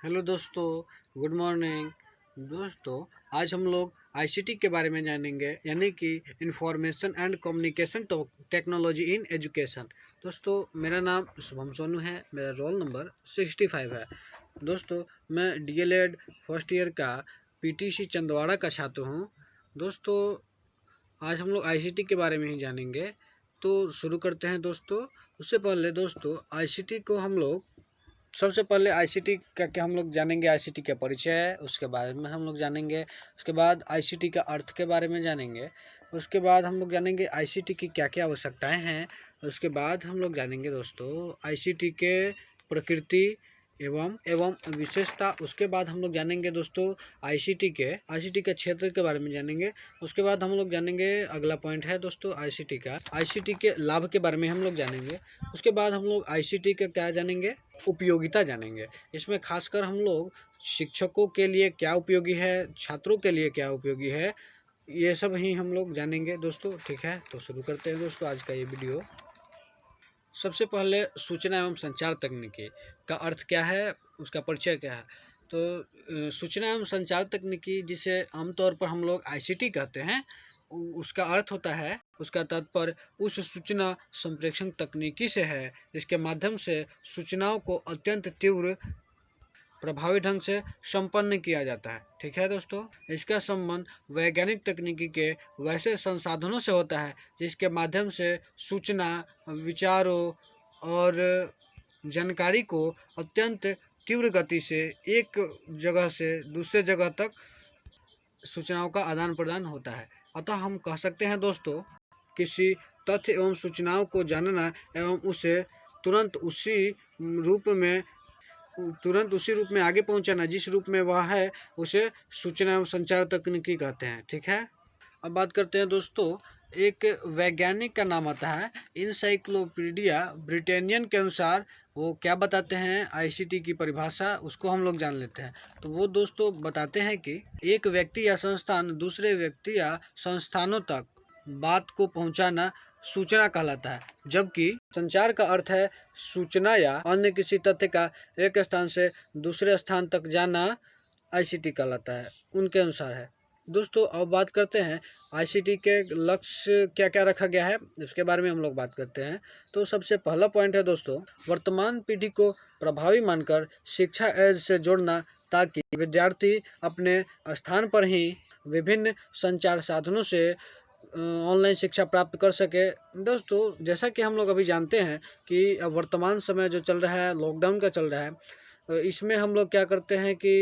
Hello दोस्तों, good morning. दोस्तों, आज हम लोग आईसीटी के बारे में जानेंगे, यानी कि information and communication technology in education. दोस्तों, मेरा नाम शुभम सोनू है, मेरा रोल नंबर 65 है। दोस्तों, मैं डीएलएड फर्स्ट ईयर का पीटीसी चंदवाड़ा का छात्र हूँ। दोस्तों, आज हम लोग आईसीटी के बारे में ही जानेंगे, तो शुरू करते हैं। दोस्तों, उससे पहले दोस्तों आईसीटी को हम लोग सबसे पहले आईसीटी का क्या हम लोग जानेंगे, आईसीटी का परिचय, उसके बारे में हम लोग जानेंगे। उसके बाद आईसीटी का अर्थ के बारे में जानेंगे। उसके बाद हम लोग जानेंगे आईसीटी की क्या क्या आवश्यकताएं हैं। उसके बाद हम लोग जानेंगे दोस्तों आईसीटी के प्रकृति एवं विशेषता। उसके बाद हम लोग जानेंगे दोस्तों आईसीटी के क्षेत्र के बारे में जानेंगे। उसके बाद हम लोग जानेंगे, अगला पॉइंट है दोस्तों आईसीटी के लाभ के बारे में हम लोग जानेंगे। उसके बाद हम लोग आईसीटी का क्या जानेंगे, उपयोगिता जानेंगे। इसमें खासकर हम लोग शिक्षकों के लिए क्या उपयोगी है, छात्रों के लिए क्या उपयोगी है, ये सब ही हम लोग जानेंगे दोस्तों। ठीक है, तो शुरू करते हैं दोस्तों आज का ये वीडियो। सबसे पहले सूचना एवं संचार तकनीकी का अर्थ क्या है, उसका परिचय क्या है। तो सूचना एवं संचार तकनीकी, जिसे आमतौर पर हम लोग आईसीटी कहते हैं, उसका अर्थ होता है, उसका तात्पर्य उस सूचना संप्रेषण तकनीकी से है जिसके माध्यम से सूचनाओं को अत्यंत तीव्र प्रभावी ढंग से संपन्न किया जाता है। ठीक है दोस्तों, इसका संबंध वैज्ञानिक तकनीकी के वैसे संसाधनों से होता है जिसके माध्यम से सूचना, विचारों और जानकारी को अत्यंत तीव्र गति से एक जगह से दूसरे जगह तक सूचनाओं का आदान प्रदान होता है। अतः हम कह सकते हैं दोस्तों, किसी तथ्य एवं सूचनाओं को जानना एवं उसे तुरंत उसी रूप में आगे पहुंचाना जिस रूप में वह है, उसे सूचना एवं संचार तकनीकी कहते हैं। ठीक है, अब बात करते हैं दोस्तों, एक वैज्ञानिक का नाम आता है इंसाइक्लोपीडिया ब्रिटेनियन के अनुसार। वो क्या बताते हैं, आईसीटी की परिभाषा, उसको हम लोग जान लेते हैं। तो वो दोस्तों बताते हैं कि एक व्यक्ति या संस्थान दूसरे व्यक्ति या संस्थानों तक बात को पहुंचाना सूचना कहलाता है, जबकि संचार का अर्थ है सूचना या अन्य किसी तथ्य का एक स्थान से दूसरे स्थान तक जाना आईसीटी कहलाता है, उनके अनुसार है। दोस्तों, अब बात करते हैं आईसीटी के लक्ष्य क्या क्या रखा गया है, इसके बारे में हम लोग बात करते हैं। तो सबसे पहला पॉइंट है दोस्तों, वर्तमान पीढ़ी को प्रभावी मानकर शिक्षा एज से जोड़ना, ताकि विद्यार्थी अपने स्थान पर ही विभिन्न संचार साधनों से ऑनलाइन शिक्षा प्राप्त कर सके। दोस्तों, जैसा कि हम लोग अभी जानते हैं कि वर्तमान समय जो चल रहा है, लॉकडाउन का चल रहा है, इसमें हम लोग क्या करते हैं कि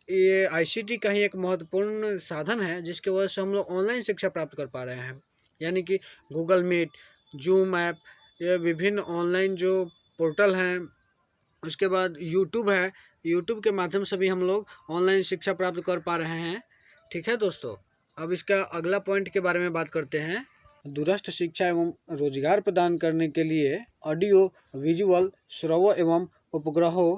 ये आईसीटी का ही एक महत्वपूर्ण साधन है जिसकी वजह से हम लोग ऑनलाइन शिक्षा प्राप्त कर पा रहे हैं। यानी कि गूगल मीट, जूम ऐप, ये विभिन्न ऑनलाइन जो पोर्टल हैं, उसके बाद यूट्यूब है, यूट्यूब के माध्यम से भी हम लोग ऑनलाइन शिक्षा प्राप्त कर पा रहे हैं। ठीक है दोस्तों, अब इसका अगला पॉइंट के बारे में बात करते हैं। दूरस्थ शिक्षा एवं रोजगार प्रदान करने के लिए ऑडियो विजुअल श्रव्य एवं उपग्रहों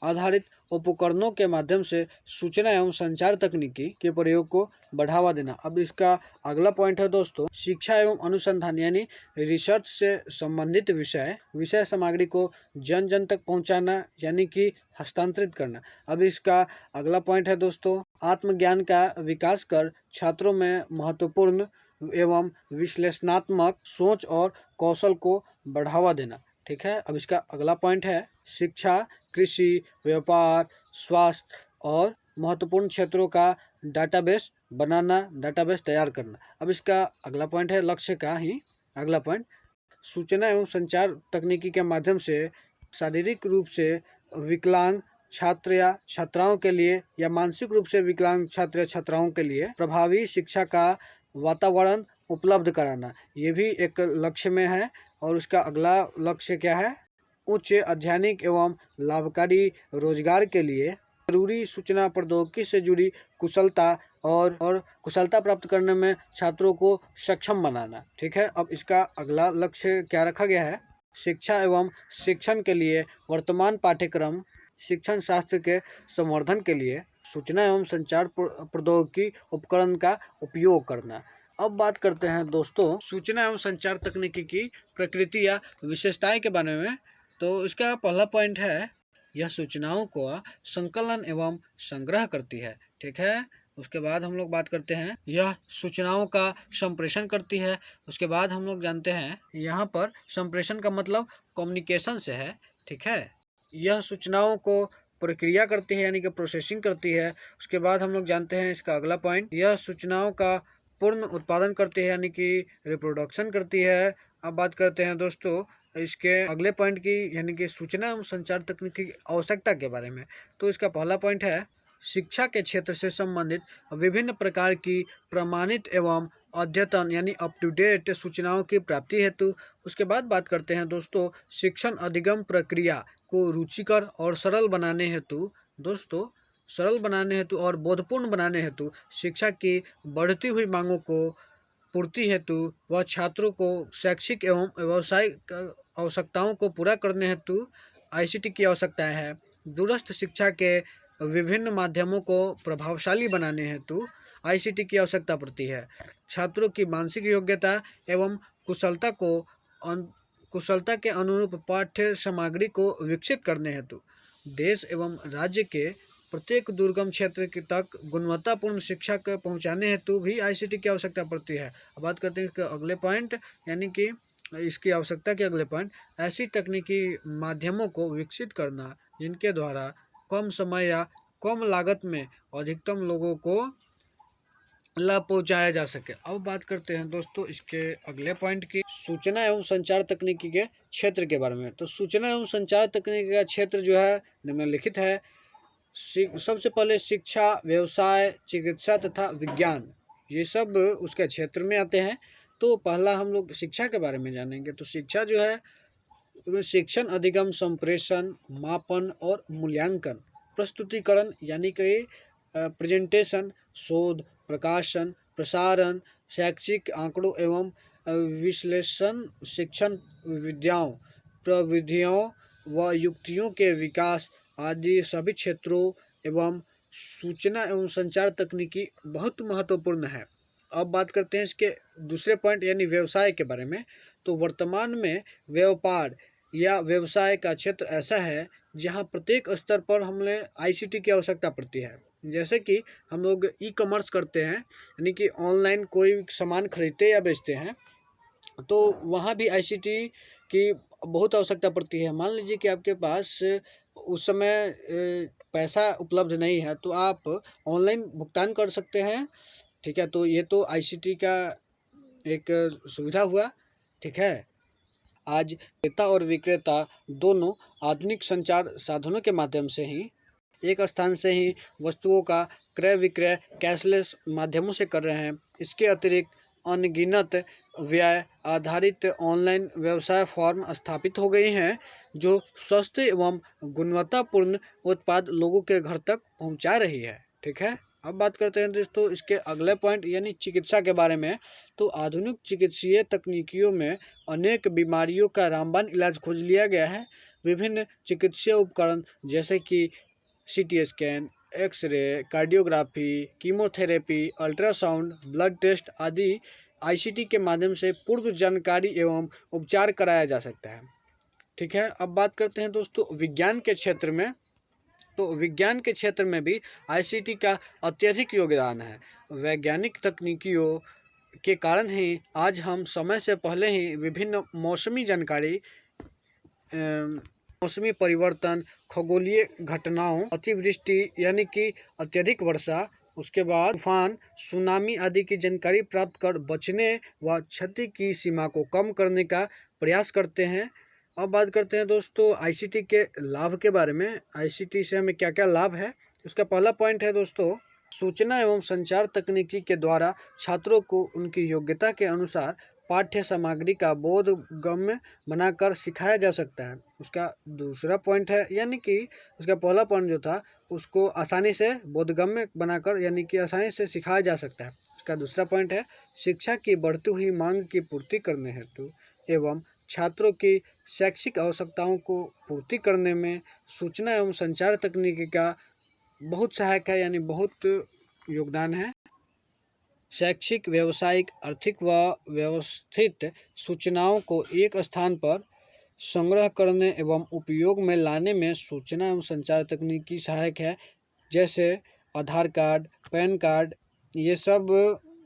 आधारित उपकरणों के माध्यम से सूचना एवं संचार तकनीकी के प्रयोग को बढ़ावा देना। अब इसका अगला पॉइंट है दोस्तों, शिक्षा एवं अनुसंधान, यानी रिसर्च से संबंधित विषय सामग्री को जन जन तक पहुंचाना, यानी कि हस्तांतरित करना। अब इसका अगला पॉइंट है दोस्तों, आत्मज्ञान का विकास कर छात्रों में महत्वपूर्ण एवं विश्लेषणात्मक सोच और कौशल को बढ़ावा देना। ठीक है, अब इसका अगला पॉइंट है शिक्षा, कृषि, व्यापार, स्वास्थ्य और महत्वपूर्ण क्षेत्रों का डाटाबेस बनाना, डाटाबेस तैयार करना। अब इसका अगला पॉइंट है लक्ष्य का ही अगला पॉइंट, सूचना एवं संचार तकनीकी के माध्यम से शारीरिक रूप से विकलांग छात्र या छात्राओं के लिए या मानसिक रूप से विकलांग छात्र या छात्राओं के लिए प्रभावी शिक्षा का वातावरण उपलब्ध कराना, ये भी एक लक्ष्य में है। और उसका अगला लक्ष्य क्या है, उच्च अध्ययनिक एवं लाभकारी रोजगार के लिए जरूरी सूचना प्रौद्योगिकी से जुड़ी कुशलता और कुशलता प्राप्त करने में छात्रों को सक्षम बनाना। ठीक है, अब इसका अगला लक्ष्य क्या रखा गया है, शिक्षा एवं शिक्षण के लिए वर्तमान पाठ्यक्रम शिक्षण शास्त्र के संवर्धन के लिए सूचना एवं संचार प्रौद्योगिकी उपकरण का उपयोग करना। अब बात करते हैं दोस्तों सूचना एवं संचार तकनीकी की प्रकृति या विशेषताएं के बारे में। तो इसका पहला पॉइंट है यह सूचनाओं को संकलन एवं संग्रह करती है। ठीक है, उसके बाद हम लोग बात करते हैं, यह सूचनाओं का संप्रेषण करती है। उसके बाद हम लोग जानते हैं, यहाँ पर संप्रेषण का मतलब कम्युनिकेशन से है। ठीक है, यह सूचनाओं को प्रक्रिया करती है यानी कि प्रोसेसिंग करती है। उसके बाद हम लोग जानते हैं इसका अगला पॉइंट, यह सूचनाओं का पूर्ण उत्पादन करती है यानी कि रिप्रोडक्शन करती है। अब बात करते हैं दोस्तों इसके अगले पॉइंट की, यानी कि सूचना एवं संचार तकनीकी की आवश्यकता के बारे में। तो इसका पहला पॉइंट है, शिक्षा के क्षेत्र से संबंधित विभिन्न प्रकार की प्रमाणित एवं अद्यतन यानी अप टू डेट सूचनाओं की प्राप्ति हेतु। उसके बाद बात करते हैं दोस्तों शिक्षण अधिगम प्रक्रिया को रुचिकर और सरल बनाने हेतु, दोस्तों सरल बनाने हेतु और बोधपूर्ण बनाने हेतु, शिक्षा की बढ़ती हुई मांगों को पूर्ति हेतु व छात्रों को शैक्षिक एवं व्यावसायिक आवश्यकताओं को पूरा करने हेतु आईसीटी की आवश्यकता है। दूरस्थ शिक्षा के विभिन्न माध्यमों को प्रभावशाली बनाने हेतु आईसीटी की आवश्यकता पड़ती है। छात्रों की मानसिक योग्यता एवं कुशलता के अनुरूप पाठ्य सामग्री को विकसित करने हेतु देश एवं राज्य के प्रत्येक दुर्गम क्षेत्र तक गुणवत्तापूर्ण शिक्षा को पहुंचाने हेतु भी आईसीटी की आवश्यकता पड़ती है। अब बात करते हैं इसके अगले पॉइंट, यानी कि इसकी आवश्यकता के अगले पॉइंट, ऐसी तकनीकी माध्यमों को विकसित करना जिनके द्वारा कम समय या कम लागत में अधिकतम लोगों को लाभ पहुंचाया जा सके। अब बात करते हैं दोस्तों इसके अगले पॉइंट की, सूचना एवं संचार तकनीकी के क्षेत्र के बारे में। तो सूचना एवं संचार तकनीकी का क्षेत्र जो है निम्नलिखित है। सबसे पहले शिक्षा, व्यवसाय, चिकित्सा तथा विज्ञान, ये सब उसके क्षेत्र में आते हैं। तो पहला हम लोग शिक्षा के बारे में जानेंगे। तो शिक्षा जो है शिक्षण अधिगम संप्रेषण मापन और मूल्यांकन प्रस्तुतिकरण यानी कि प्रेजेंटेशन, शोध, प्रकाशन, प्रसारण, शैक्षिक आंकड़ों एवं विश्लेषण, शिक्षण प्रविधियों व युक्तियों के विकास आदि सभी क्षेत्रों एवं सूचना एवं संचार तकनीकी बहुत महत्वपूर्ण है। अब बात करते हैं इसके दूसरे पॉइंट यानी व्यवसाय के बारे में। तो वर्तमान में व्यापार या व्यवसाय का क्षेत्र ऐसा है जहां प्रत्येक स्तर पर हमें आईसीटी की आवश्यकता पड़ती है। जैसे कि हम लोग ई कॉमर्स करते हैं यानी कि ऑनलाइन कोई सामान खरीदते या बेचते हैं, तो वहाँ भी आईसीटी की बहुत आवश्यकता पड़ती है। मान लीजिए कि आपके पास उस समय पैसा उपलब्ध नहीं है तो आप ऑनलाइन भुगतान कर सकते हैं। ठीक है, तो ये तो आईसीटी का एक सुविधा हुआ। ठीक है, आज क्रेता और विक्रेता दोनों आधुनिक संचार साधनों के माध्यम से ही एक स्थान से ही वस्तुओं का क्रय विक्रय कैशलेस माध्यमों से कर रहे हैं। इसके अतिरिक्त अनगिनत व्यय आधारित ऑनलाइन व्यवसाय फॉर्म स्थापित हो गए हैं जो सस्ते एवं गुणवत्तापूर्ण उत्पाद लोगों के घर तक पहुंचा रही है। ठीक है, अब बात करते हैं दोस्तों इसके अगले पॉइंट यानी चिकित्सा के बारे में। तो आधुनिक चिकित्सीय तकनीकियों में अनेक बीमारियों का रामबाण इलाज खोज लिया गया है। विभिन्न चिकित्सीय उपकरण जैसे कि CT scan, X ray, cardiography, chemotherapy, ultrasound, blood test आदि आईसीटी के माध्यम से पूर्व जानकारी एवं उपचार कराया जा सकता है। ठीक है, अब बात करते हैं दोस्तों विज्ञान के क्षेत्र में। तो विज्ञान के क्षेत्र में भी आईसीटी का अत्यधिक योगदान है। वैज्ञानिक तकनीकियों के कारण ही आज हम समय से पहले ही विभिन्न मौसमी जानकारी, मौसमी परिवर्तन, खगोलीय घटनाओं, अतिवृष्टि यानी कि अत्यधिक वर्षा, उसके बाद तूफान, सुनामी आदि की जानकारी प्राप्त कर बचने व क्षति की सीमा को कम करने का प्रयास करते हैं। अब बात करते हैं दोस्तों आईसीटी के लाभ के बारे में। आईसीटी से हमें क्या क्या लाभ है, उसका पहला पॉइंट है दोस्तों सूचना एवं संचार तकनीकी के द्वारा छात्रों को उनकी योग्यता के अनुसार पाठ्य सामग्री का बोधगम्य बनाकर सिखाया जा सकता है। उसका दूसरा पॉइंट है यानी कि उसका पहला पॉइंट जो था उसको आसानी से बोधगम्य बनाकर यानी कि आसानी से सिखाया जा सकता है। उसका दूसरा पॉइंट है शिक्षा की बढ़ती हुई मांग की पूर्ति करने हेतु एवं छात्रों की शैक्षिक आवश्यकताओं को पूर्ति करने में सूचना एवं संचार तकनीकी का बहुत सहायक है यानी बहुत योगदान है। शैक्षिक, व्यावसायिक, आर्थिक व व्यवस्थित सूचनाओं को एक स्थान पर संग्रह करने एवं उपयोग में लाने में सूचना एवं संचार तकनीकी सहायक है। जैसे आधार कार्ड, पैन कार्ड, ये सब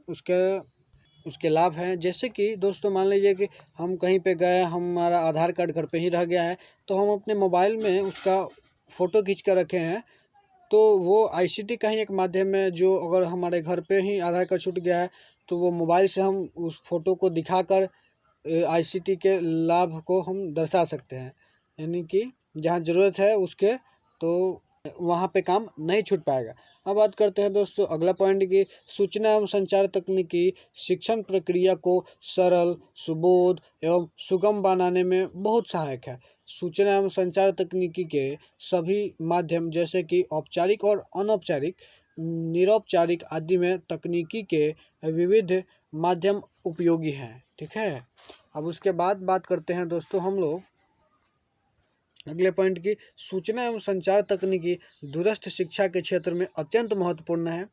उसके लाभ हैं। जैसे कि दोस्तों मान लीजिए कि हम कहीं पे गए, हमारा आधार कार्ड घर पे ही रह गया है, तो हम अपने मोबाइल में उसका फ़ोटो खींच कर रखे हैं, तो वो आईसीटी का ही एक माध्यम है। जो अगर हमारे घर पे ही आधार कार्ड छूट गया है, तो वो मोबाइल से हम उस फ़ोटो को दिखाकर आईसीटी के लाभ को हम दर्शा सकते हैं। यानी कि जहाँ ज़रूरत है उसके, तो वहाँ पे काम नहीं छूट पाएगा। अब बात करते हैं दोस्तों अगला पॉइंट की, सूचना एवं संचार तकनीकी शिक्षण प्रक्रिया को सरल, सुबोध एवं सुगम बनाने में बहुत सहायक है। सूचना एवं संचार तकनीकी के सभी माध्यम जैसे कि औपचारिक और अनौपचारिक, निरौपचारिक आदि में तकनीकी के विविध माध्यम उपयोगी हैं। ठीक है। अब उसके बाद बात करते हैं दोस्तों हम लोग अगले पॉइंट की, सूचना एवं संचार तकनीकी दूरस्थ शिक्षा के क्षेत्र में अत्यंत महत्वपूर्ण है।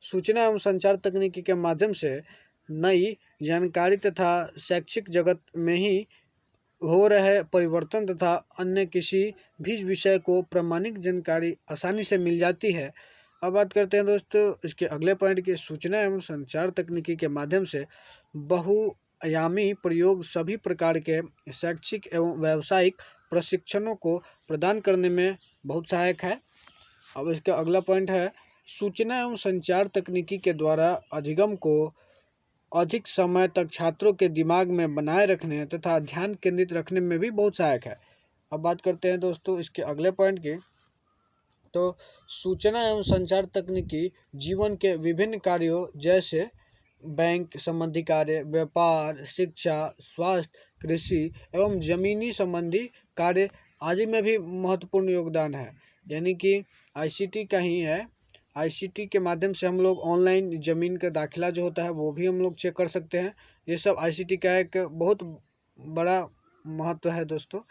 सूचना एवं संचार तकनीकी के माध्यम से नई जानकारी तथा शैक्षिक जगत में ही हो रहे परिवर्तन तथा अन्य किसी भी विषय को प्रामाणिक जानकारी आसानी से मिल जाती है। अब बात करते हैं दोस्तों इसके अगले पॉइंट की, सूचना एवं संचार तकनीकी के माध्यम से बहुआयामी प्रयोग सभी प्रकार के शैक्षिक एवं व्यावसायिक प्रशिक्षणों को प्रदान करने में बहुत सहायक है। अब इसका अगला पॉइंट है, सूचना एवं संचार तकनीकी के द्वारा अधिगम को अधिक समय तक छात्रों के दिमाग में बनाए रखने तथा ध्यान केंद्रित रखने में भी बहुत सहायक है। अब बात करते हैं दोस्तों इसके अगले पॉइंट की, तो सूचना एवं संचार तकनीकी जीवन के विभिन्न कार्यों जैसे बैंक संबंधी कार्य, व्यापार, शिक्षा, स्वास्थ्य, कृषि एवं जमीनी संबंधी कार्य आदि में भी महत्वपूर्ण योगदान है। यानी कि आईसीटी का ही है। आईसीटी के माध्यम से हम लोग ऑनलाइन ज़मीन का दाखिला जो होता है वो भी हम लोग चेक कर सकते हैं। ये सब आईसीटी का एक बहुत बड़ा महत्व है दोस्तों।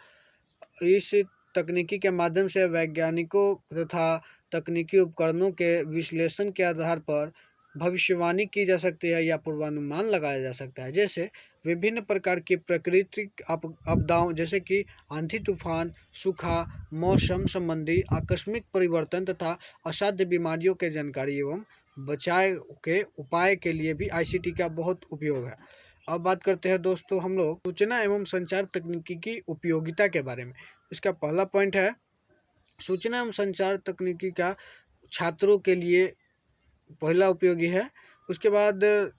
इस तकनीकी के माध्यम से वैज्ञानिकों तथा तकनीकी उपकरणों के विश्लेषण के आधार पर भविष्यवाणी की जा सकती है या पूर्वानुमान लगाया जा सकता है। जैसे विभिन्न प्रकार की प्राकृतिक आपदाओं जैसे कि आंधी तूफान, सूखा, मौसम संबंधी आकस्मिक परिवर्तन तथा असाध्य बीमारियों के जानकारी एवं बचाव के उपाय के लिए भी आईसीटी का बहुत उपयोग है। अब बात करते हैं दोस्तों हम लोग सूचना एवं संचार तकनीकी की उपयोगिता के बारे में। इसका पहला पॉइंट है, सूचना एवं संचार तकनीकी का छात्रों के लिए पहला उपयोगी है। उसके बाद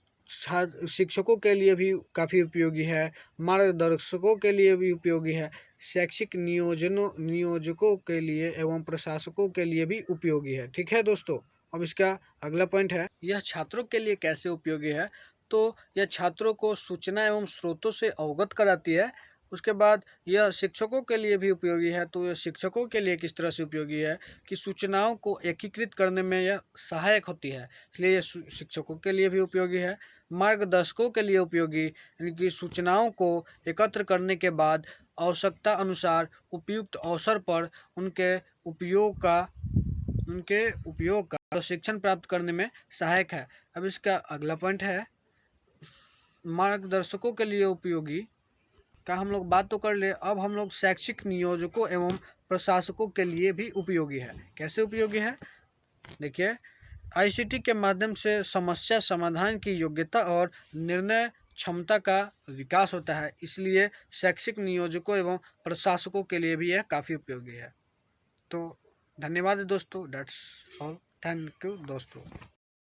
शिक्षकों के लिए भी काफ़ी उपयोगी है, मार्गदर्शकों के लिए भी उपयोगी है, शैक्षिक नियोजकों के लिए एवं प्रशासकों के लिए भी उपयोगी है। ठीक है दोस्तों। अब इसका अगला पॉइंट है, यह छात्रों के लिए कैसे उपयोगी है। तो यह छात्रों को सूचना एवं स्रोतों से अवगत कराती है। उसके बाद यह शिक्षकों के लिए भी उपयोगी है। तो यह शिक्षकों के लिए किस तरह से उपयोगी है कि सूचनाओं को एकीकृत करने में यह सहायक होती है, इसलिए यह शिक्षकों के लिए भी उपयोगी है। मार्गदर्शकों के लिए उपयोगी, यानी कि सूचनाओं को एकत्र करने के बाद आवश्यकता अनुसार उपयुक्त अवसर पर उनके उपयोग का प्रशिक्षण प्राप्त करने में सहायक है। अब इसका अगला पॉइंट है, मार्गदर्शकों के लिए उपयोगी का हम लोग बात तो कर ले। अब हम लोग शैक्षिक नियोजकों एवं प्रशासकों के लिए भी उपयोगी है। कैसे उपयोगी है, देखिए आईसीटी के माध्यम से समस्या समाधान की योग्यता और निर्णय क्षमता का विकास होता है, इसलिए शैक्षिक नियोजकों एवं प्रशासकों के लिए भी यह काफ़ी उपयोगी है। तो धन्यवाद दोस्तों, डेट्स ऑल, थैंक यू दोस्तों।